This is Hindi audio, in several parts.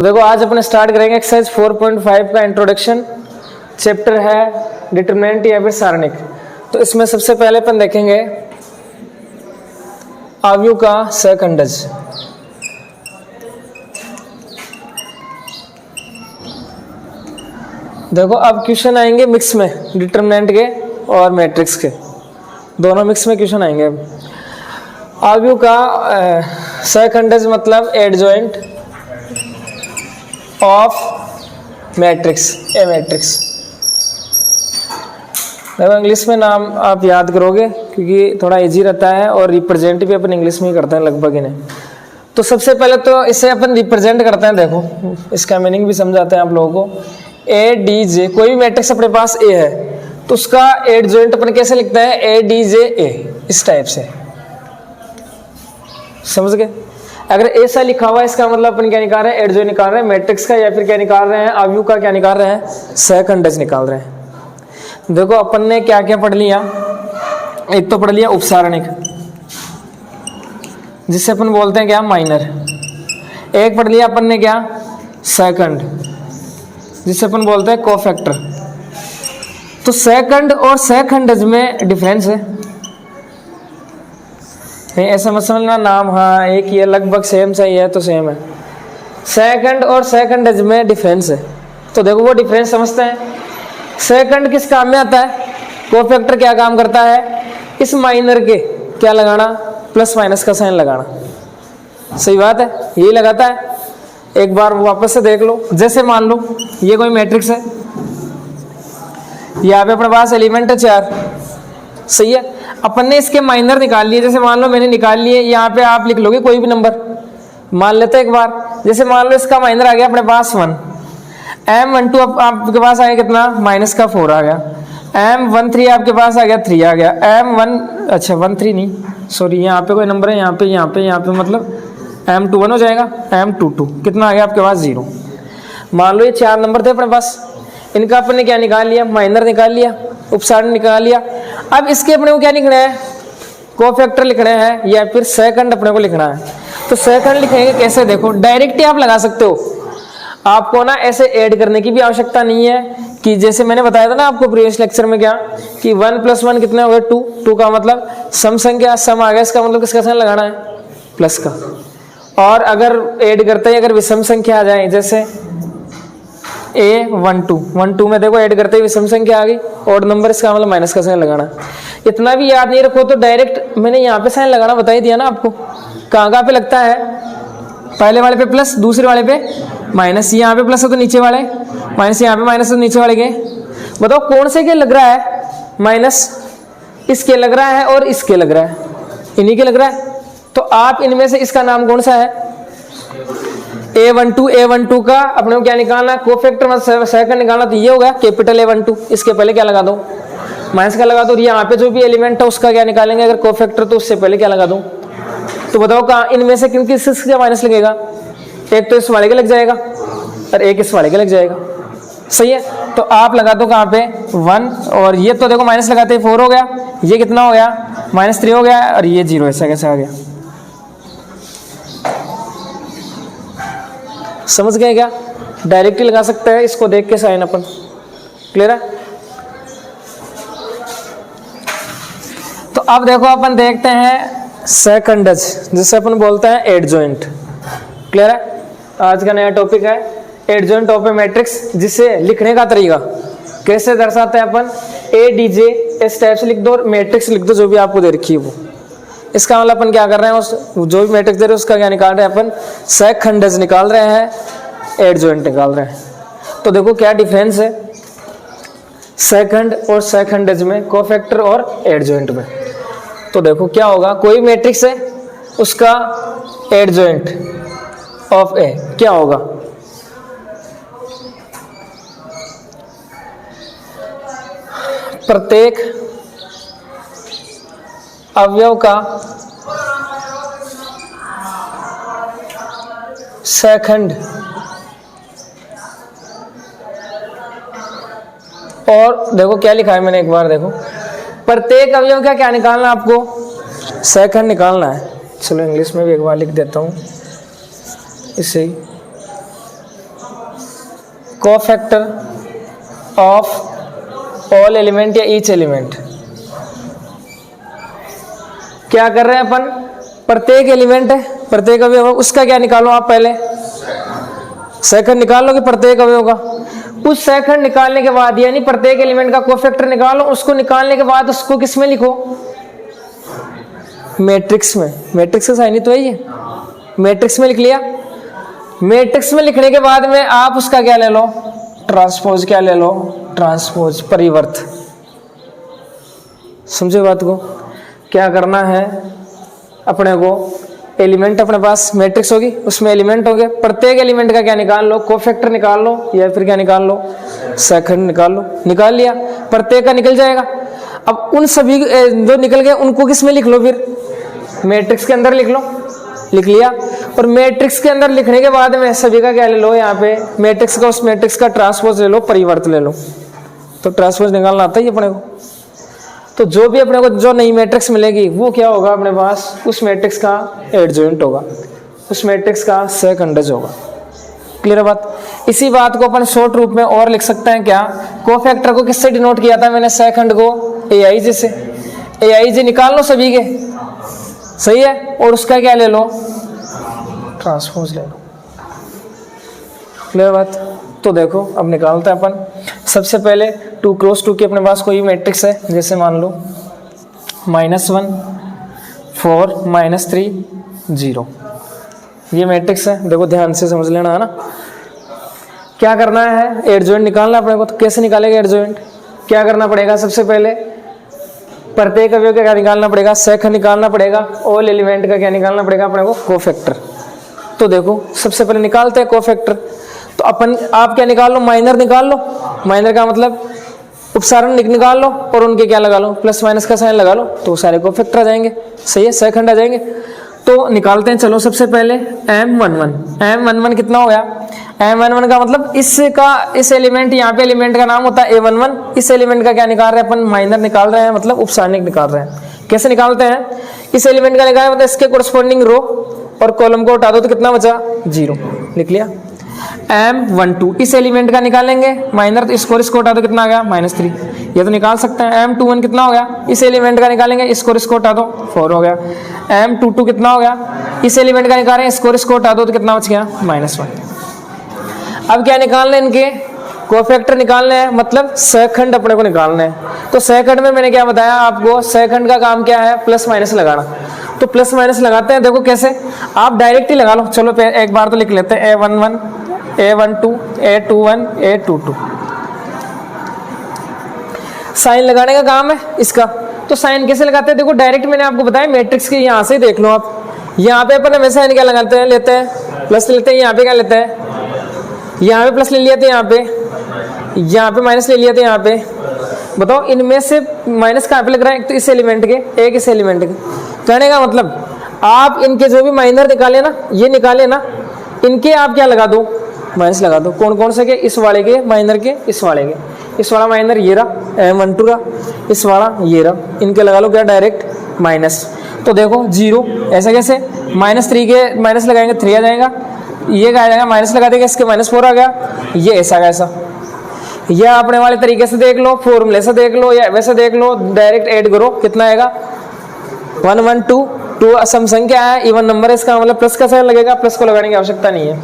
देखो आज अपने स्टार्ट करेंगे एक्सरसाइज 4.5 का इंट्रोडक्शन। चैप्टर है डिटरमिनेंट या फिर सारणिक। तो इसमें सबसे पहले अपन देखेंगे अवयव का सहखंडज। देखो अब क्वेश्चन आएंगे मिक्स में, डिटरमिनेंट के और मैट्रिक्स के दोनों मिक्स में क्वेश्चन आएंगे। अवयव का सहखंडज मतलब adjoint of matrix, A matrix. देखो इंग्लिश में नाम आप याद करोगे क्योंकि थोड़ा इजी रहता है और रिप्रेजेंट भी अपन इंग्लिश में ही करते हैं लगभग इन्हें। तो सबसे पहले तो इसे अपन रिप्रेजेंट करते हैं। देखो इसका मीनिंग भी समझाते हैं आप लोगों को। ए डी जे, कोई भी मैट्रिक्स अपने पास ए है तो उसका एडजॉइंट अपन कैसे लिखते हैं, ए डी जे ए, इस टाइप से। समझ गए? अगर ऐसा लिखा हुआ है इसका मतलब अपन क्या निकाल रहे हैं, एडजॉइंट निकाल रहे हैं मैट्रिक्स का, या फिर क्या निकाल रहे हैं, अवयव का क्या निकाल रहे हैं, सहखंडज निकाल रहे हैं। देखो अपन ने क्या क्या पढ़ लिया। एक तो पढ़ लिया उपसारणिक जिससे अपन बोलते हैं क्या, माइनर। एक पढ़ लिया अपन ने क्या, सहखंड जिससे अपन बोलते हैं कोफैक्टर। तो सहखंड और सहखंडज में डिफरेंस है, ऐसा मत समझना नाम हाँ एक ही है, लगभग सेम सही है तो सेम है। सहखंड और सहखंडज में डिफरेंस है। तो देखो वो डिफरेंस समझते हैं। सहखंड किस काम में आता है, कोफैक्टर क्या काम करता है, इस माइनर के क्या लगाना, प्लस माइनस का साइन लगाना। सही बात है, यही लगाता है। एक बार वापस से देख लो। जैसे मान लो ये कोई मैट्रिक्स है, यहाँ पे अपने पास एलिमेंट है 4, सही है। अपन ने इसके माइनर निकाल लिए। जैसे मान लो मैंने निकाल लिए, यहाँ पे आप लिख लोगे कोई भी नंबर, मान लेते हैं एक बार। जैसे मान लो इसका माइनर आ गया अपने पास 1, M12 आपके पास आया कितना, माइनस का 4 आ गया। M13 आपके पास आ गया 3 आ गया। M13 नहीं, सॉरी यहाँ पे कोई नंबर है, यहाँ पे मतलब M21 हो जाएगा। M22 कितना आ गया आपके पास, 0। मान लो ये 4 नंबर थे अपने पास, इनका अपन ने क्या निकाल लिया, माइनर निकाल लिया, उपसारण निकाल लिया। अब इसके अपने को क्या लिखना है, कोफैक्टर लिखना है या फिर सहखंड अपने को लिखना है। तो सहखंड लिखेंगे कैसे, देखो डायरेक्ट ही आप लगा सकते हो। आपको ना ऐसे ऐड करने की भी आवश्यकता नहीं है कि जैसे मैंने बताया था ना आपको प्रीवियस लेक्चर में क्या, कि 1 + 1 कितने हो गए, 2। 2 का मतलब सम संख्या, सम आ गया, इसका मतलब किसका साइन लगाना है, प्लस का। और अगर ऐड करते हैं, अगर विषम संख्या आ जाए, जैसे A12 में देखो ऐड करते ही विषम संख्या आ गई, ऑड नंबर, इसका मतलब माइनस का साइन लगाना। इतना भी याद नहीं रखो तो डायरेक्ट मैंने यहाँ पे साइन लगाना बता ही दिया ना आपको। कहाँ पे लगता है, पहले वाले पे प्लस, दूसरे वाले पे माइनस। यहाँ पे प्लस है तो नीचे वाले माइनस, यहाँ पे माइनस है तो नीचे वाले के। बताओ कौन से के लग रहा है माइनस, इसके लग रहा है और इसके लग रहा है, इन्हीं के लग रहा है। तो आप इनमें से इसका नाम कौन सा है, A12 का अपने को क्या निकालना है, कोफैक्टर मतलब सहखंड निकालना। तो ये होगा कैपिटल A12, इसके पहले क्या लगा दो, माइनस का लगा दो। यहाँ पे जो भी एलिमेंट है उसका क्या निकालेंगे अगर कोफैक्टर, तो उससे पहले क्या लगा दो। तो बताओ कहाँ इनमें से किन किसका माइनस लगेगा, एक तो इस वाले के लग जाएगा और एक इस वाले के लग जाएगा, सही है। तो आप लगा दो कहाँ पे 1, और ये तो देखो माइनस लगाते ही 4 हो गया, ये कितना हो गया, -3 हो गया, और ये 0 ऐसा कैसे आ गया। समझ गए क्या, डायरेक्टली लगा सकते हैं इसको देख के साइन अपन। क्लियर है? तो अब देखो अपन देखते हैं सहखंडज जिसे अपन बोलते हैं एडजॉइंट। क्लियर है? आज का नया टॉपिक है एडजॉइंट ऑफ ए मैट्रिक्स, जिसे लिखने का तरीका कैसे दर्शाते हैं अपन, ए डी जे इस टाइप से लिख दो और मैट्रिक्स लिख दो जो भी आपको दे रखी है वो। इसका मतलब अपन क्या कर रहे हैं, उस जो भी मैट्रिक्स दे रहे हैं उसका क्या निकाल रहे हैं अपन, सहखंडज निकाल रहे हैं, एडजॉइंट निकाल रहे हैं। तो देखो क्या डिफरेंस है सहखंड और सहखंडज में, कोफैक्टर और एडजॉइंट में। तो देखो क्या होगा, कोई मैट्रिक्स है उसका एडजॉइंट ऑफ ए क्या होगा, प्रत्येक अवयव का सहखंड और देखो क्या लिखा है मैंने, एक बार देखो, प्रत्येक अवयव का क्या निकालना, आपको सहखंड निकालना है। चलो इंग्लिश में भी एक बार लिख देता हूँ इसे ही। कोफैक्टर ऑफ ऑल एलिमेंट या ईच एलिमेंट। क्या कर रहे हैं अपन, प्रत्येक एलिमेंट है, प्रत्येक अवयव उसका क्या निकालो आप, पहले सेकंड निकाल लो कि प्रत्येक अवयव का। उस सेकंड निकालने के बाद यानी प्रत्येक एलिमेंट का कोफैक्टर निकालो, उसको निकालने के बाद उसको किस में लिखो, मैट्रिक्स में। मैट्रिक्स का साइन ही तो है ये, मैट्रिक्स में लिख लिया। मैट्रिक्स में लिखने के बाद में आप उसका क्या ले लो, ट्रांसपोज। क्या ले लो, ट्रांसपोज, परिवर्त। समझे बात को, क्या करना है अपने को, एलिमेंट अपने पास मैट्रिक्स होगी, उसमें एलिमेंट होंगे, प्रत्येक एलिमेंट का क्या निकाल लो, कोफैक्टर निकाल लो या फिर क्या निकाल लो, सेकंड निकाल लो। निकाल लिया, प्रत्येक का निकल जाएगा। अब उन सभी जो निकल गए उनको किस में लिख लो, फिर मैट्रिक्स के अंदर लिख लो। लिख लिया, और मैट्रिक्स के अंदर लिखने के बाद में सभी का क्या ले लो, यहाँ पे मैट्रिक्स का, उस मैट्रिक्स का ट्रांसपोज ले लो, परिवर्त ले लो। तो ट्रांसपोज निकालना आता ही अपने को। तो जो भी अपने को जो नई मैट्रिक्स मिलेगी वो क्या होगा अपने पास, उस मैट्रिक्स का एडजॉइंट होगा, उस मैट्रिक्स का सेकंडज होगा। क्लियर है बात। इसी बात को अपन शॉर्ट रूप में और लिख सकते हैं क्या, कोफैक्टर को किससे डिनोट किया था मैंने, सेकंड को AIJ से। AIJ निकाल लो सभी के, सही है, और उसका क्या ले लो, ट्रांसपोज ले लो। क्लियर बात। तो देखो अब निकालते हैं अपन। सबसे पहले 2 क्रॉस 2 की अपने पास कोई मैट्रिक्स है, जैसे मान लो -1 4 -3 0, ये मैट्रिक्स है। देखो ध्यान से समझ लेना है ना। क्या करना है, एडजॉइंट निकालना अपने को। तो कैसे निकालेगा एडजॉइंट, क्या करना पड़ेगा, सबसे पहले प्रत्येक अवयव का क्या निकालना पड़ेगा, सेकंड निकालना पड़ेगा, ऑल एलिमेंट का क्या निकालना पड़ेगा अपने को, कोफैक्टर। तो देखो सबसे पहले निकालते हैं कोफैक्टर। तो अपन आप क्या निकाल लो, माइनर निकाल लो। माइनर का मतलब उपसारण निकाल लो और उनके क्या लगा लो, प्लस माइनस का साइन लगा लो, तो सारे कोफैक्टर आ जाएंगे। सही है, सेकंड आ जाएंगे। तो निकालते हैं, चलो सबसे पहले M11। M11 कितना हो गया, M11 का मतलब इसका, इस एलिमेंट, यहाँ पे एलिमेंट का नाम होता है A11। इस एलिमेंट का क्या निकाल रहे हैं अपन, माइनर निकाल रहे हैं, मतलब उपसारणिक निकाल रहे हैं। कैसे निकालते हैं, इस एलिमेंट का निकाल मतलब इसके कोरस्पॉन्डिंग रो और कॉलम को हटा दो तो कितना बचा, 0। लिख लिया। M12 इस एलिमेंट का निकालेंगे माइनर, तो इसको हटा दो कितना आ गया, -3। ये तो निकाल सकते हैं। M21 कितना हो गया, इस एलिमेंट का निकालेंगे, इसको हटा दो 4 हो गया। M22 कितना हो गया, इस एलिमेंट का निकालें, इसको हटा दो तो कितना बच गया, -1। अब क्या निकालना है, इनके कोफैक्टर निकालने हैं, मतलब सेकंड अपने को निकालना है। तो सेकंड में मैंने क्या बताया आपको, सेकंड का काम क्या है, प्लस माइनस लगाना। तो प्लस माइनस लगाते हैं, देखो कैसे, आप डायरेक्ट ही लगा लो। चलो एक बार तो लिख लेते हैं, A11 A12 A21 A22। Sign लगाने का काम है इसका। तो साइन कैसे लगाते हैं, देखो डायरेक्ट मैंने आपको बताया, मैट्रिक्स के यहाँ से देख लो आप। यहाँ पे अपन हमेशा क्या लगाते हैं, लेते हैं प्लस लेते हैं, यहाँ पे क्या लेते हैं, यहाँ पे प्लस ले लिया था, यहाँ पे माइनस ले लिया था। यहाँ पे बताओ इनमें से माइनस कहाँ पे लग रहा है, एक तो इस एलिमेंट के, एक इस एलिमेंट के। कहने का मतलब आप इनके जो भी माइनर निकाले ना, ये निकाले ना, इनके आप क्या लगा दो, माइनस लगा दो। कौन कौन से के, इस वाले के माइनर के, इस वाले के, इस वाला माइनर ये रहा M12 का, इस वाला ये रहा, इनके लगा लो क्या, डायरेक्ट माइनस। तो देखो 0, ऐसा कैसे, -3 के माइनस लगाएंगे 3 आ जाएगा, ये क्या आ जाएगा, माइनस लगा देंगे, इसके -4 आ गया, ये ऐसा कैसा। या अपने वाले तरीके से देख लो, फॉर्मूले से देख लो, या वैसे देख लो, डायरेक्ट ऐड करो, कितना आएगा 1 1 2 2 सम संख्या है, इवन नंबर है, इसका मतलब प्लस का साइन लगेगा, प्लस को लगाने की आवश्यकता नहीं है।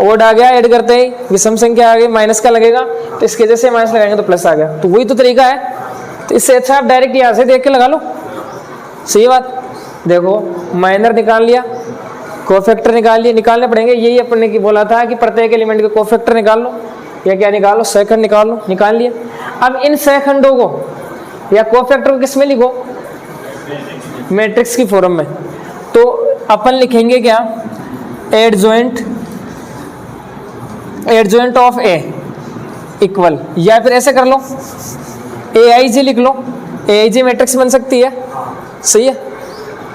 ओड आ गया, ऐड करते ही विषम संख्या आ गई, माइनस का लगेगा, तो इसके जैसे माइनस लगाएंगे तो प्लस आ गया। तो वही तो तरीका है। तो इससे अच्छा आप डायरेक्ट यहाँ से देख के लगा लो। सही बात। देखो माइनर निकाल लिया, कोफैक्टर निकाल लिए, निकालने पड़ेंगे। यही अपने की बोला था कि प्रत्येक एलिमेंट के कोफैक्टर निकाल लो, या क्या निकाल लो, सेकंड निकाल लो, निकाल लिया। अब इन सेकंडों को या कोफैक्टर को किस में लिखो, मैट्रिक्स की फॉर्म में। तो अपन लिखेंगे क्या, एडजॉइंट ऑफ A इक्वल, या फिर ऐसे कर लो AIJ लिख लो। AIJ मैट्रिक्स बन सकती है। सही है।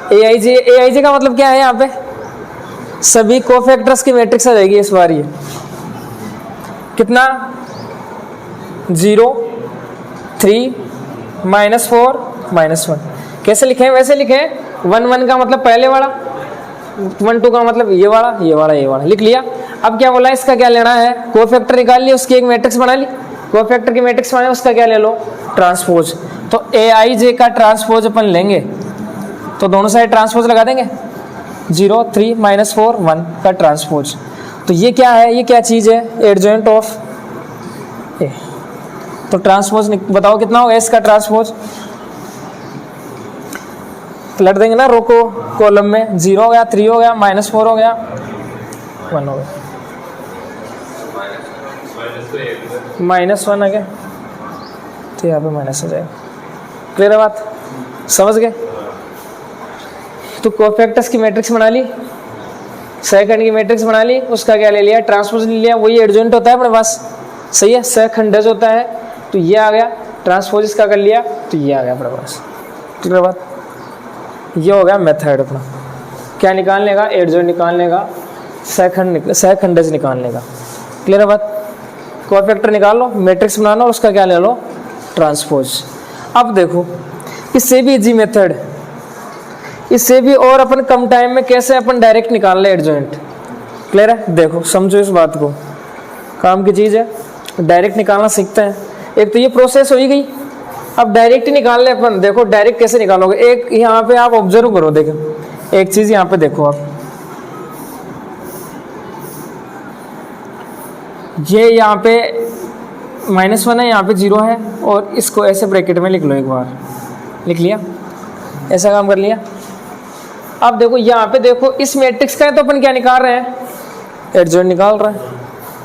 AIJ का मतलब क्या है, यहाँ पे सभी कोफैक्टर्स की मैट्रिक्स आ जाएगी इस बार। ये कितना, 0 3 -4 -1। कैसे लिखें, वैसे लिखें। 1 1 का मतलब पहले वाला, 1 2 का मतलब ये वाला, ये वाला, ये वाला लिख लिया। अब क्या बोला, इसका क्या लेना है, कोफैक्टर निकाल ली, उसकी एक मैट्रिक्स बना ली, कोफैक्टर की मैट्रिक्स बनाए, उसका क्या ले लो, ट्रांसपोज। तो Aij का ट्रांसपोज अपन लेंगे तो दोनों साइड ट्रांसपोज लगा देंगे, 0 3 -4 1 का ट्रांसपोज। तो ये क्या है, ये क्या चीज़ है, एडजॉइंट ऑफ ए। तो ट्रांसपोज बताओ कितना होगा इसका ट्रांसपोज, पलट देंगे ना रो को कॉलम में, 0 हो गया, 3 हो गया, -4 हो गया, 1 हो गया, -1 आ गया, तो यहाँ पे माइनस हो जाएगा। क्लियर है बात, समझ गए। तो कोफैक्टर्स की मैट्रिक्स बना ली, सेकंड की मैट्रिक्स बना ली, उसका क्या ले लिया, ट्रांसपोज ले लिया, वही एडजॉइंट होता है अपने पास, सही है, सेकंडज होता है, तो ये आ गया, ट्रांसपोज इसका कर लिया, तो ये आ गया अपने पास। क्लियर बात, ये हो गया मेथड अपना, क्या निकालने का, एडजॉइंट निकालने का, सेकंडज निकालने का। क्लियर है बात, कोफैक्टर निकाल लो, मैट्रिक्स बनाना और उसका क्या ले लो, ट्रांसपोज। अब देखो इससे भी इजी मेथड, इससे भी और अपन कम टाइम में कैसे अपन डायरेक्ट निकाल ले एडजॉइंट। क्लियर है, देखो समझो इस बात को, काम की चीज़ है, डायरेक्ट निकालना सीखते हैं। एक तो ये प्रोसेस हो ही गई, अब डायरेक्ट ही निकाल ले अपन। देखो डायरेक्ट कैसे निकालोगे, एक यहाँ पे आप ऑब्जर्व करो, देखो एक चीज़ यहाँ पे देखो आप, ये यहाँ पे -1 है, यहाँ पे 0 है, और इसको ऐसे ब्रैकेट में लिख लो, एक बार लिख लिया, ऐसा काम कर लिया। अब देखो यहाँ पे देखो इस मैट्रिक्स का है तो अपन क्या निकाल रहे हैं, एडजॉइंट निकाल रहे हैं,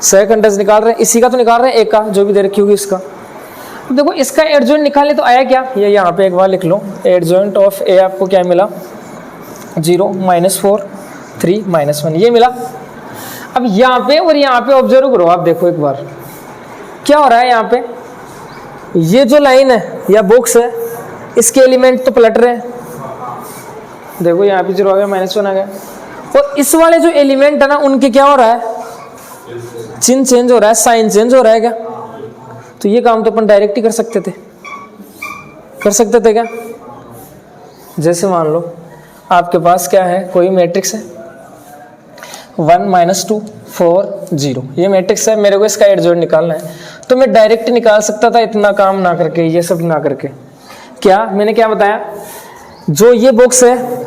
सेकंडज निकाल रहे हैं, इसी का तो निकाल रहे हैं, एक का जो भी दे रखी होगी इसका। अब देखो इसका एडजॉइंट निकाले तो आया क्या, ये यहाँ पे एक बार लिख लो, एडजॉइंट ऑफ ए आपको क्या मिला, 0 -4 3 -1, ये मिला। अब यहाँ पे और यहाँ पे ऑब्जर्व करो आप, देखो एक बार क्या हो रहा है, यहाँ पे ये जो लाइन है या बॉक्स है, इसके एलिमेंट तो पलट रहे हैं, देखो यहाँ पे 0 आ गया, -1 आ गया, और इस वाले जो एलिमेंट है ना उनके क्या हो रहा है, चिन्ह चेंज हो रहा है, साइन चेंज हो रहा है क्या। तो ये काम तो अपन डायरेक्ट ही कर सकते थे, कर सकते थे क्या। जैसे मान लो आपके पास क्या है, कोई मैट्रिक्स है 1 -2 4 0, ये मैट्रिक्स है, मेरे को इसका एडजॉइंट निकालना है, तो मैं डायरेक्ट निकाल सकता था, इतना काम ना करके, ये सब ना करके। क्या मैंने क्या बताया, जो ये बॉक्स है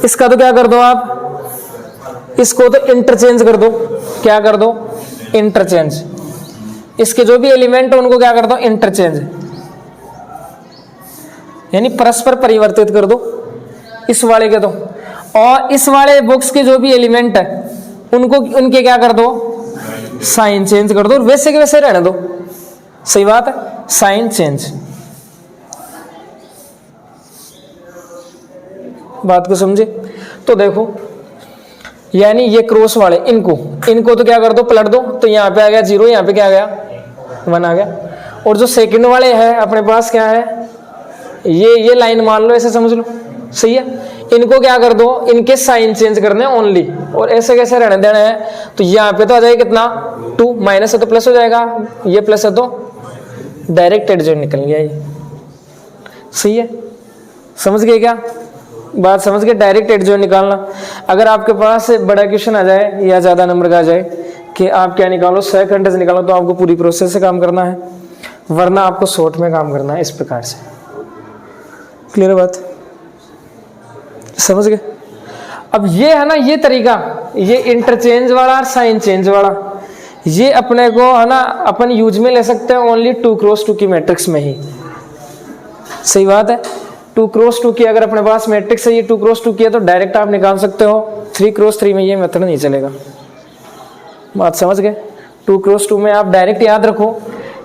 इसका तो क्या कर दो आप, इसको तो इंटरचेंज कर दो, क्या कर दो, इंटरचेंज, इसके जो भी एलिमेंट है उनको क्या कर दो, इंटरचेंज, यानी परस्पर परिवर्तित कर दो इस वाले के तो, और इस वाले बॉक्स के जो भी एलिमेंट है उनको, उनके क्या कर दो, साइन चेंज कर दो, और वैसे के वैसे रहने दो। सही बात है, साइन चेंज, बात को समझे। तो देखो यानी ये क्रॉस वाले इनको तो क्या कर दो, पलट दो, तो यहाँ पे आ गया 0, यहाँ पे क्या आ गया, 1 आ गया। और जो सेकंड वाले हैं अपने पास क्या है, ये लाइन मान लो, ऐसे समझ लो, सही है, इनको क्या कर दो, इनके साइन चेंज करने ओनली, और ऐसे कैसे रहने देना है। तो यहाँ पे तो आ जाएगा कितना, 2, माइनस है तो प्लस हो जाएगा, ये प्लस है तो डायरेक्ट एडजॉइंट निकल गया, ये सही है, समझ गए क्या बात, समझ गए, डायरेक्ट एडजॉइंट निकालना। अगर आपके पास बड़ा क्वेश्चन आ जाए या ज़्यादा नंबर का आ जाए कि आप क्या निकालो, सेकंडज निकालो, तो आपको पूरी प्रोसेस से काम करना है, वरना आपको शॉर्ट में काम करना है, इस प्रकार से। क्लियर बात, समझ गए। अब ये है ना, ये तरीका, ये इंटरचेंज वाला और साइन चेंज वाला, ये अपने को है ना अपन यूज में ले सकते हैं ओनली 2x2 की मैट्रिक्स में ही। सही बात है, 2x2 की अगर अपने पास मैट्रिक्स है, ये 2x2 की है, तो डायरेक्ट आप निकाल सकते हो। 3x3 में ये मेथड नहीं चलेगा, बात समझ गए। 2x2 में आप डायरेक्ट याद रखो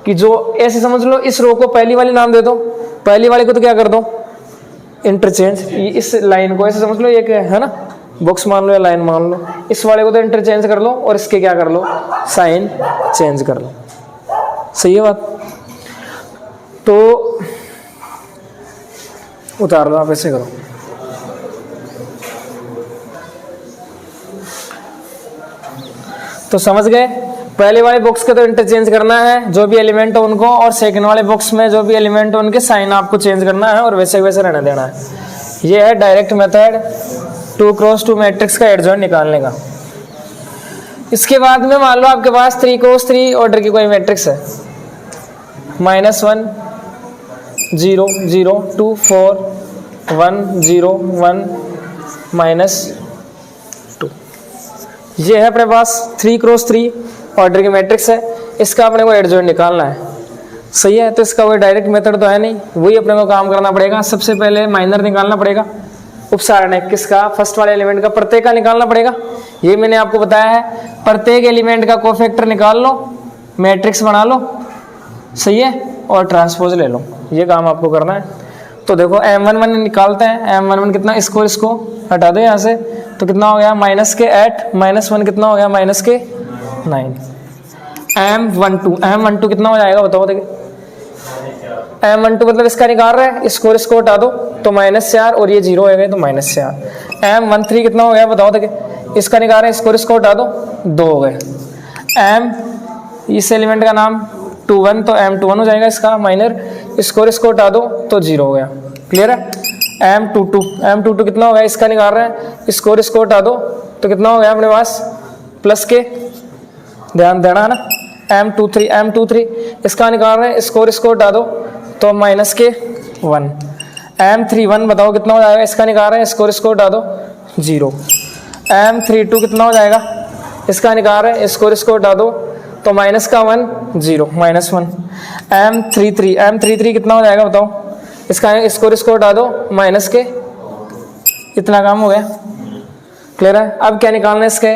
कि जो ऐसे समझ लो, इस रो को पहली वाली नाम दे दो, पहली वाले को तो क्या कर दो, इंटरचेंज, इस लाइन को ऐसे समझ लो, ये क्या है ना, बॉक्स मान लो या लाइन मान लो, इस वाले को तो इंटरचेंज कर लो और इसके क्या कर लो, साइन चेंज कर लो। सही है बात, तो उतार लो आप, ऐसे करो। तो समझ गए, पहले वाले बॉक्स के तो इंटरचेंज करना है जो भी एलिमेंट हो उनको, और सेकंड वाले बॉक्स में जो भी एलिमेंट हो उनके साइन आपको चेंज करना है और वैसे वैसे रहने देना है। ये है डायरेक्ट मेथड 2x2 मैट्रिक्स का एडजॉइंट निकालने का। इसके बाद में मान लो आपके पास 3 क्रॉस 3 ऑर्डर की कोई मैट्रिक्स है, -1 0 0 2 4 1 0 1 -2, ये है अपने पास 3 क्रॉस 3 ऑर्डर की मैट्रिक्स है। इसका अपने को एडजॉइंट निकालना है, सही है। तो इसका कोई डायरेक्ट मेथड तो है नहीं, वही अपने को काम करना पड़ेगा। सबसे पहले माइनर निकालना पड़ेगा, उपसारण है किसका, फर्स्ट वाले एलिमेंट का, प्रत्येक का निकालना पड़ेगा। ये मैंने आपको बताया है, प्रत्येक एलिमेंट का कोफैक्टर निकाल लो, मैट्रिक्स बना लो, सही है, और ट्रांसपोज ले लो, ये काम आपको करना है। तो देखो M11 निकालते हैं, M11 कितना, इसको हटा दो यहाँ से, तो कितना हो गया -8 -1 कितना हो गया -9। M12 कितना हो जाएगा बताओ, देखिए M12 मतलब इसका निकाल रहे हैं, इसको हटा दो तो -4 और ये 0 हो गए तो -4। M13 कितना हो गया बताओ, देखिए इसका निकाल रहे हैं, इसको हटा दो 2 हो गए। इस एलिमेंट का नाम 21 तो M21 हो जाएगा इसका माइनर, इसको हटा दो तो 0 हो गया, क्लियर है। M22 कितना हो गया, इसका निकाल रहे हैं, इसको हटा दो तो कितना हो गया अपने पास प्लस के, ध्यान देना है ना। M23 इसका निकाल रहे हैं, इसको हटा दो तो -1। M31 बताओ कितना हो जाएगा, इसका निकाल रहे हैं, इसको हटा दो 0। M32 कितना हो जाएगा, इसका निकाल रहे हैं, इसको हटा दो तो -1 0 -1। M33 कितना हो जाएगा बताओ, इसको हटा दो माइनस के, इतना काम हो गया, क्लियर है। अब क्या निकालना है, इसके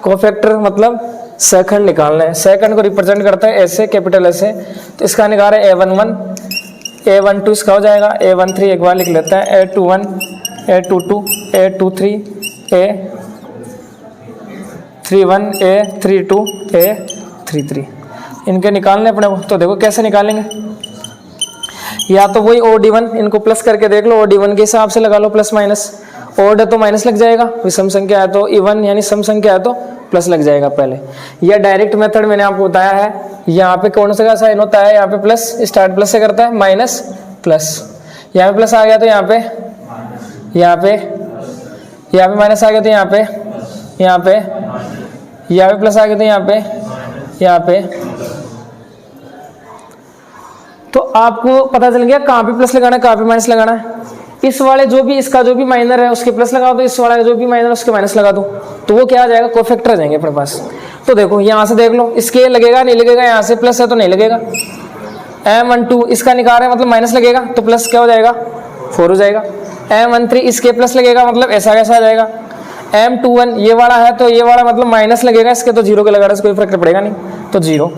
कोफैक्टर मतलब सेकंड निकालना है। सेकंड को रिप्रेजेंट करता है ऐसे, कैपिटल ऐसे, तो इसका निकाल है A11 A12 इसका हो जाएगा, A13 एक बार लिख लेते हैं, A21 A22 A23 A31 A32 A33, इनके निकालने अपने को। तो देखो कैसे निकालेंगे, या तो वही OD1 इनको प्लस करके देख लो, OD1 के हिसाब से लगा लो प्लस माइनस, ओड है तो माइनस लग जाएगा, विषम संख्या है तो इवन यानी सम संख्या है तो प्लस लग जाएगा पहले। यह डायरेक्ट मेथड मैंने आपको बताया है। यहाँ पे कौन सा साइन होता है, यहाँ पे प्लस, स्टार्ट प्लस से करता है, माइनस प्लस, यहाँ पे प्लस आ गया तो यहाँ पे माइनस आ गया तो यहाँ पे प्लस आ गया तो यहाँ पे तो आपको पता चल गया कहाँ पे प्लस लगाना है कहाँ पे माइनस लगाना है। इस वाले जो भी इसका जो भी माइनर है उसके प्लस लगा दो, इस वाले जो भी माइनर है उसके माइनस लगा दो, तो वो क्या आ जाएगा, कोफैक्टर आ जाएंगे अपने पास। तो देखो यहाँ से देख लो, इसके लगेगा नहीं लगेगा, यहाँ से प्लस है तो नहीं लगेगा। M12 इसका निकाल रहे हैं मतलब माइनस लगेगा, तो प्लस क्या हो जाएगा 4 हो जाएगा। M13 इसके प्लस लगेगा मतलब ऐसा कैसा आ जाएगा। M21 ये वाला है तो ये वाला मतलब माइनस लगेगा, इसके तो 0 के लगाने से कोई फर्क पड़ेगा नहीं, तो 0।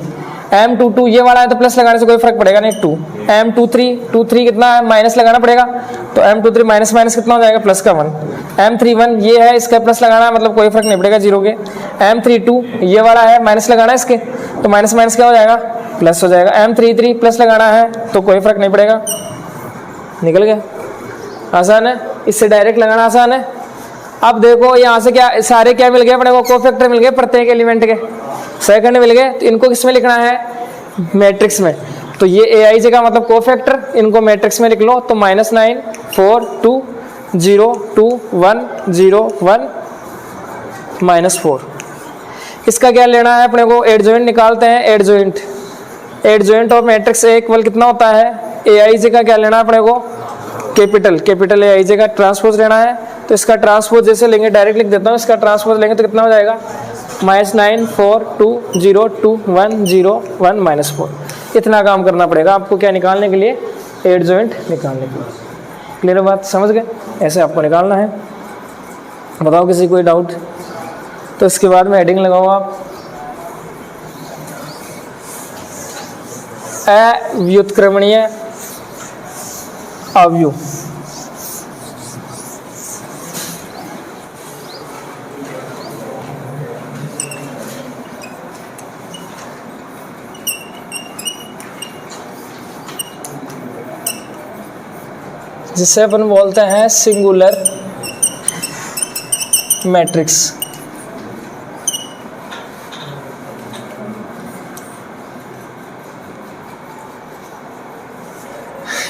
M22 ये वाला है तो प्लस लगाने से कोई फर्क पड़ेगा नहीं, 2। M23 कितना है, माइनस लगाना पड़ेगा, तो M23 माइनस माइनस कितना हो जाएगा, प्लस का 1। M31 ये है, इसका प्लस लगाना है मतलब कोई फर्क नहीं पड़ेगा 0 के। M32 ये वाला है, माइनस लगाना है इसके, तो माइनस माइनस क्या हो जाएगा, प्लस हो जाएगा। M33 प्लस लगाना है तो कोई फर्क नहीं पड़ेगा, निकल गया, आसान है, इससे डायरेक्ट लगाना आसान है। अब देखो यहाँ से क्या सारे क्या मिल गए अपने को, कोफैक्टर मिल गए प्रत्येक एलिमेंट के, सेकंड मिल गए, तो इनको किस में लिखना है, मैट्रिक्स में। तो ये AIJ का मतलब कोफैक्टर, इनको मैट्रिक्स में लिख लो, तो -9 4 2 0 2 1 0 1 -4। इसका क्या लेना है अपने को, एडजॉइंट निकालते हैं। एडजॉइंट और मैट्रिक्स A इक्वल कितना होता है, AIJ का क्या लेना है अपने को, कैपिटल AIJ का ट्रांसपोज लेना है। तो इसका ट्रांसपोज जैसे लेंगे, डायरेक्ट लिख देता हूँ, इसका ट्रांसपोज लेंगे तो कितना हो जाएगा, -9 4 2 0 2 1 0 1 -4। इतना काम करना पड़ेगा आपको, क्या निकालने के लिए, एडजॉइंट निकालने के लिए। क्लियर बात, समझ गए, ऐसे आपको निकालना है। बताओ किसी कोई डाउट, तो इसके बाद में हेडिंग लगाओ आप, अव्युत्क्रमणीय अवयव। जिसे अपन बोलते हैं सिंगुलर मैट्रिक्स।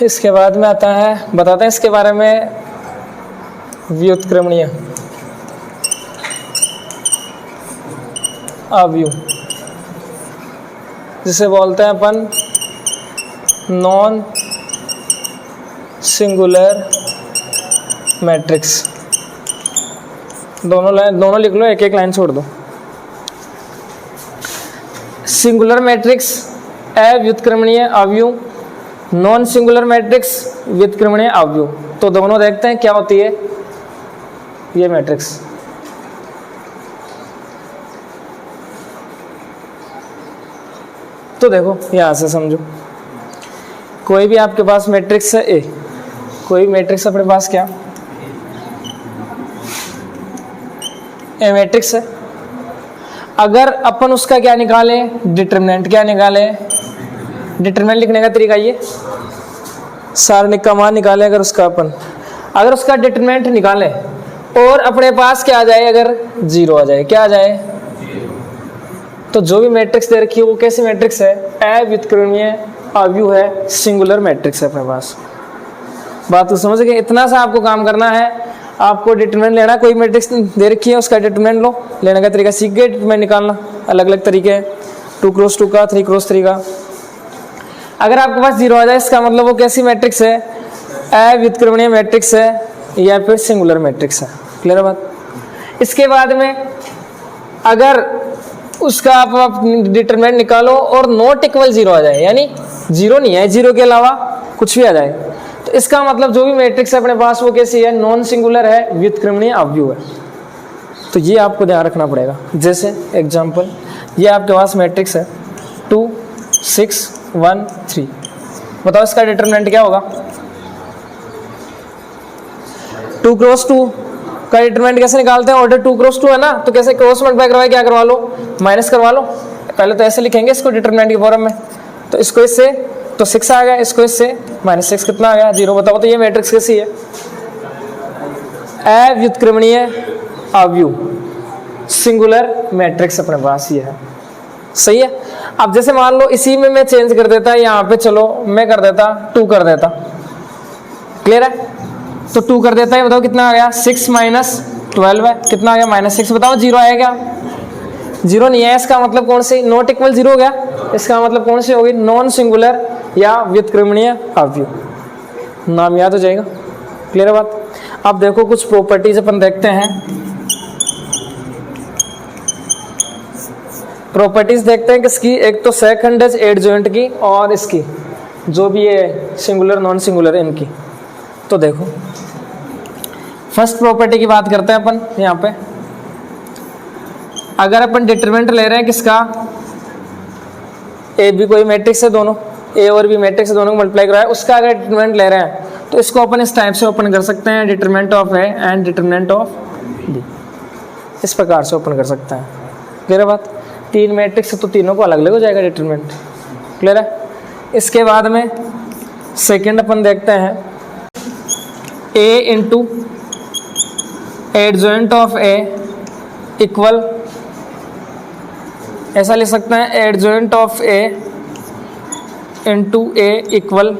इसके बाद में आता है, बताते हैं इसके बारे में, व्युत्क्रमणीय। अवयव, जिसे बोलते हैं अपन नॉन सिंगुलर मैट्रिक्स। दोनों लिख लो, एक एक लाइन छोड़ दो। सिंगुलर मैट्रिक्स अव्युत्क्रमणीय अवयव, नॉन सिंगुलर मैट्रिक्स व्युत्क्रमणीय अवयव। तो दोनों देखते हैं क्या होती है ये मैट्रिक्स। तो देखो यहां से समझो, कोई भी आपके पास मैट्रिक्स है ए, कोई मैट्रिक्स अपने पास क्या ए मैट्रिक्स है। अगर अपन उसका क्या निकालें, डिटरमिनेंट क्या निकालें, डिटरमिनेंट लिखने का तरीका ये, सारणिक का मान निकालें। अगर उसका डिटरमिनेंट निकालें और अपने पास क्या आ जाए, अगर 0 आ जाए, क्या आ जाए, तो जो भी मैट्रिक्स दे रखी है वो कैसी मैट्रिक्स है, अव्युत्क्रमणीय अवयव है, सिंगुलर मैट्रिक्स है अपने पास। बात तो समझ गए। इतना सा आपको काम करना है, आपको डिटरमिनेंट लेना, कोई मैट्रिक्स दे रखी है उसका डिटरमिनेंट लो, लेने का तरीका सीख गए। डिटरमिनेंट निकालना अलग अलग तरीके हैं, 2x2 का, 3x3 का। अगर आपके पास 0 आ जाए, इसका मतलब वो कैसी मैट्रिक्स है, अव्युत्क्रमणीय मैट्रिक्स है या फिर सिंगुलर मैट्रिक्स है। क्लियर है बात। इसके बाद में अगर उसका आप डिटरमिनेंट निकालो और नॉट इक्वल 0 आ जाए, यानी 0 नहीं है, 0 के अलावा कुछ भी आ जाए, तो इसका मतलब जो भी मैट्रिक्स है अपने पास वो कैसी है, नॉन सिंगुलर है, व्युत्क्रमणीय अवयव है। तो ये आपको ध्यान रखना पड़ेगा। जैसे एग्जांपल, ये आपके पास मैट्रिक्स है 2 6 1 3, बताओ इसका डिटरमिनेंट क्या होगा। 2x2 का डिटरमिनेंट कैसे निकालते हैं, ऑर्डर 2x2 है ना, तो कैसे क्रॉस मल्टीप्लाई करवाए, क्या करवा लो, माइनस करवा लो। पहले तो ऐसे लिखेंगे इसको डिटरमिनेंट की फॉर्म में, तो इसको इससे तो 6 आ गया, इसको इससे -6 कितना आ गया, 0। बताओ तो ये मैट्रिक्स कैसी है, अव्युत्क्रमणीय अवयव, सिंगुलर मैट्रिक्स अपने पास ये है। सही है। अब जैसे मान लो इसी में मैं चेंज कर देता, यहाँ पे चलो मैं कर देता 2 कर देता। क्लियर है। तो 2 कर देता है, बताओ कितना आ गया, 6 - 12 है, कितना आ गया -6। बताओ 0 आया क्या, 0 नहीं है। इसका मतलब कौन सी, नॉट इक्वल 0 हो गया। इसका मतलब कौन सी होगी, नॉन सिंगुलर या व्युत्क्रमणीय अवयव। नाम याद हो जाएगा। क्लियर है बात। अब देखो कुछ प्रॉपर्टीज अपन देखते हैं, प्रॉपर्टीज देखते हैं किसकी, एक तो सेकंड एडजॉइंट की और इसकी जो भी है सिंगुलर नॉन सिंगुलर इनकी। तो देखो फर्स्ट प्रॉपर्टी की बात करते हैं अपन यहाँ पे। अगर अपन डिटरमिनेंट ले रहे हैं किसका, ए बी कोई मैट्रिक्स है, दोनों ए और बी मैट्रिक्स है, दोनों को मल्टीप्लाई कराया, उसका अगर डिटरमिनेंट ले रहे हैं तो इसको अपन इस टाइप से ओपन कर सकते हैं, determinant of A and determinant of B, इस प्रकार से ओपन कर सकते हैं। क्लियर है बात। 3 मैट्रिक्स है तो तीनों को अलग अलग हो जाएगा डिटरमिनेंट। क्लियर है। इसके बाद में सेकंड अपन देखते हैं, A into adjoint of A equal, ऐसा लिख सकते हैं, adjoint of A into A equal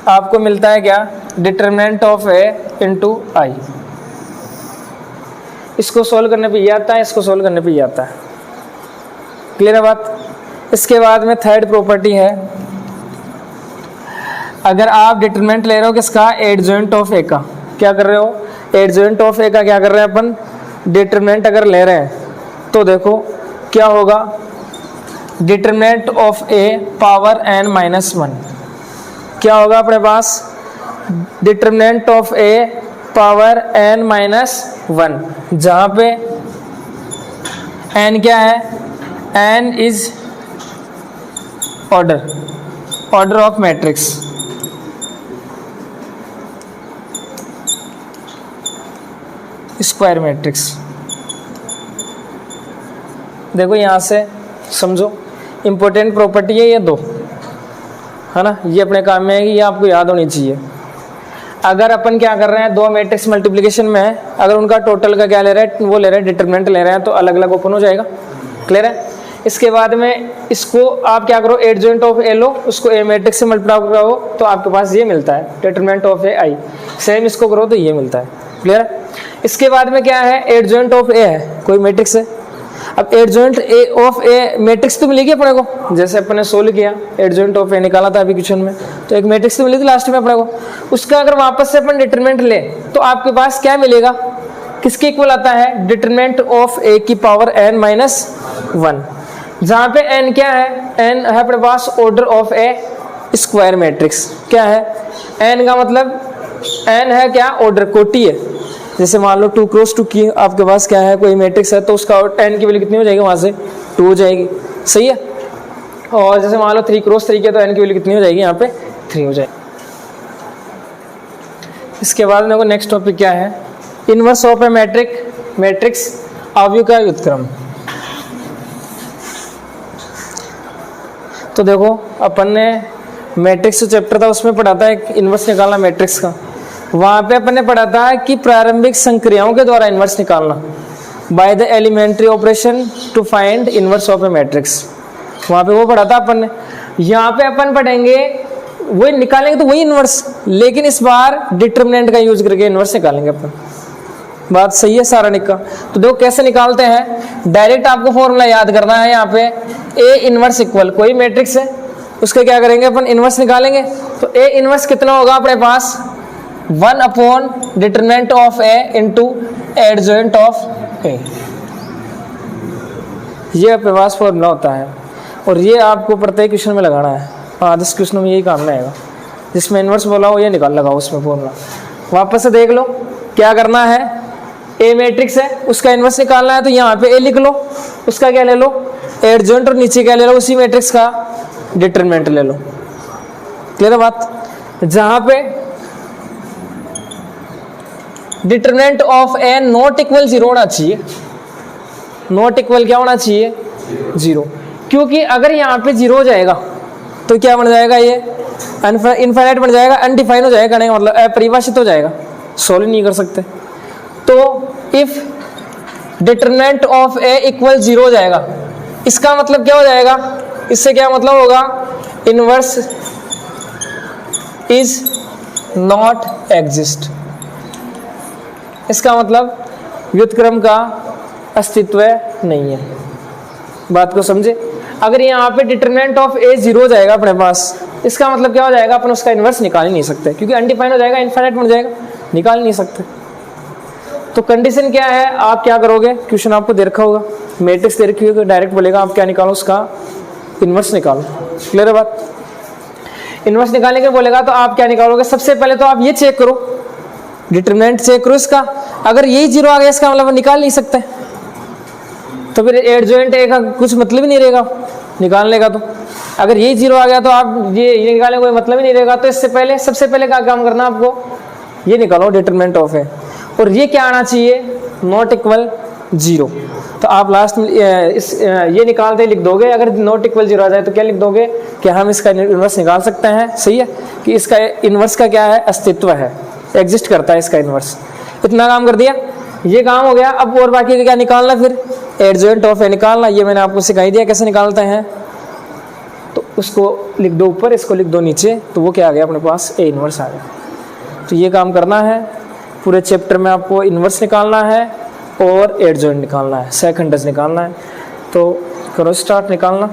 आपको मिलता है क्या, determinant of A into I. इसको सोल्व करने पे ये आता है, इसको सोल्व करने पे ये आता है। क्लियर है बात। इसके बाद में थर्ड प्रॉपर्टी है, अगर आप डिटरमिनेंट ले रहे हो किसका, एडजॉइंट ऑफ ए का, क्या कर रहे हो, एडजॉइंट ऑफ ए का क्या कर रहे हैं अपन, डिटरमिनेंट अगर ले रहे हैं तो देखो क्या होगा, determinant of A power n -1, क्या होगा अपने पास, determinant of A power n -1, जहां पे n क्या है, n is order of matrix. Square matrix. देखो यहां से समझो, इंपॉर्टेंट प्रॉपर्टी है ये दो, है ना, ये अपने काम में है कि ये आपको याद होनी चाहिए। अगर अपन क्या कर रहे हैं, दो मैट्रिक्स मल्टीप्लिकेशन में है, अगर उनका टोटल का क्या ले रहे हैं, वो ले रहे हैं डिटरमिनेंट ले रहे हैं, तो अलग अलग ओपन हो जाएगा। क्लियर है। इसके बाद में इसको आप क्या करो, एडजॉइंट ऑफ ए लो, उसको ए मैट्रिक्स से मल्टीप्लाई करो तो आपके पास ये मिलता है, determinant of A I. Same इसको करो तो ये मिलता है। क्लियर है। इसके बाद में क्या है, एडजॉइंट ऑफ ए है, कोई मैट्रिक्स है, अब adjoint A of a matrix तो मिलेगी अपने को, जैसे अपने ने सोल्व किया एडजॉइंट ऑफ ए निकाला था अभी क्वेश्चन में, तो एक मैट्रिक्स तो मिली थी लास्ट में अपने को। उसका अगर वापस से अपन डिटरमिनेंट ले तो आपके पास क्या मिलेगा, किसके इक्वल आता है, डिटरमिनेंट ऑफ ए की पावर n - 1, जहाँ पे n क्या है, n है अपने पास order of a square matrix. क्या है n का मतलब, n है क्या, ऑर्डर, कोटि है। जैसे मान लो 2 क्रॉस 2 की आपके पास क्या है, कोई मैट्रिक्स है, तो उसका n की वैल्यू कितनी हो जाएगी, वहां से 2 हो जाएगी, सही है। और जैसे मान लो 3 क्रॉस 3 की, तो n की वैल्यू कितनी हो जाएगी, यहाँ पे 3 हो जाएगी। इसके बाद देखो नेक्स्ट टॉपिक क्या है, इनवर्स ऑफ ए मैट्रिक्स अवयव का व्युत्क्रम। तो देखो अपन ने मैट्रिक्स चैप्टर था उसमें पढ़ा था एक इनवर्स निकालना मैट्रिक्स का। वहां पे अपन ने पढ़ा था कि प्रारंभिक संक्रियाओं के द्वारा इनवर्स निकालना, by the elementary operation to find inverse of a matrix. वहां पे वो पढ़ा था अपन ने। यहाँ पे अपन पढ़ेंगे वही निकालेंगे, तो वही इनवर्स, लेकिन इस बार डिटरमिनेंट का यूज करके इनवर्स निकालेंगे अपन। बात सही है सारणिक का। तो देखो कैसे निकालते हैं, डायरेक्ट आपको फॉर्मूला याद करना है। यहाँ पे ए इनवर्स इक्वल कोई मैट्रिक्स है, उसका क्या करेंगे अपन, इनवर्स निकालेंगे। तो ए इनवर्स कितना होगा अपने पास, 1 upon determinant of A into adjoint of A. ये अपने पास फॉर्मूला होता है और ये आपको प्रत्येक क्वेश्चन में लगाना है। आधे क्वेश्चन में यही काम रहेगा, जिसमें इनवर्स बोला हो ये निकाल लगाओ उसमें फॉर्मूला। वापस से देख लो क्या करना है, ए मैट्रिक्स है उसका इनवर्स निकालना है, तो यहाँ पे ए लिख लो, उसका क्या ले लो, एडजॉइंट, और नीचे क्या ले लो, उसी मैट्रिक्स का डिटरमिनेंट ले लो। क्लियर है बात। जहां पे determinant of A not equal 0 होना चाहिए, नॉट इक्वल क्या होना चाहिए, 0, क्योंकि अगर यहाँ पे 0 हो जाएगा तो क्या बन जाएगा, ये इनफाइनाइट बन जाएगा, अनडिफाइन हो जाएगा, नहीं मतलब अपरिभाषित हो जाएगा, सॉल्व नहीं कर सकते। तो if determinant of A equal 0 हो जाएगा, इसका मतलब क्या हो जाएगा, इससे क्या मतलब होगा, इनवर्स इज नॉट एग्जिस्ट। इसका मतलब व्युत्क्रम का अस्तित्व नहीं है। बात को समझे। अगर यहाँ पे डिटरमिनेंट ऑफ ए 0 हो जाएगा अपने पास, इसका मतलब क्या हो जाएगा, अपन उसका इनवर्स निकाल ही नहीं सकते, क्योंकि अनडिफाइन हो जाएगा, इनफाइनाइट बन जाएगा, निकाल ही नहीं सकते। तो कंडीशन क्या है, आप क्या करोगे, क्वेश्चन आपको दे रखा होगा, मैट्रिक्स दे रखी होगी, डायरेक्ट बोलेगा आप क्या निकालो, उसका इनवर्स निकालो। क्लियर है बात। इनवर्स निकालने के बोलेगा तो आप क्या निकालोगे, सबसे पहले तो आप ये चेक करो, डिटरमिनेंट चेक करो इसका। अगर यही 0 आ गया, इसका मतलब निकाल नहीं सकते, तो फिर एडजॉइंट ए का कुछ मतलब ही नहीं रहेगा निकालने का। तो अगर यही 0 आ गया तो आप ये निकालने का कोई मतलब ही नहीं रहेगा। तो इससे पहले सबसे पहले क्या काम करना आपको, ये निकालो डिटरमिनेंट ऑफ ए, और ये क्या आना चाहिए, नॉट इक्वल 0। तो आप लास्ट में ये निकालते लिख दोगे, अगर नॉट इक्वल 0 आ जाए तो क्या लिख दोगे कि हम इसका इनवर्स निकाल सकते हैं। सही है कि इसका इनवर्स का क्या है, अस्तित्व है, एग्जिस्ट करता है इसका इनवर्स। इतना काम कर दिया, ये काम हो गया। अब और बाकी का क्या निकालना, फिर एडजॉइंट ऑफ ए निकालना। ये मैंने आपको सिखाई दिया कैसे निकालते हैं। तो उसको लिख दो ऊपर, इसको लिख दो नीचे, तो वो क्या आ गया अपने पास, ए इनवर्स आ गया। तो ये काम करना है पूरे चैप्टर में, आपको इनवर्स निकालना है और एडजॉइंट निकालना है, सेकंडस निकालना है। तो करो स्टार्ट निकालना।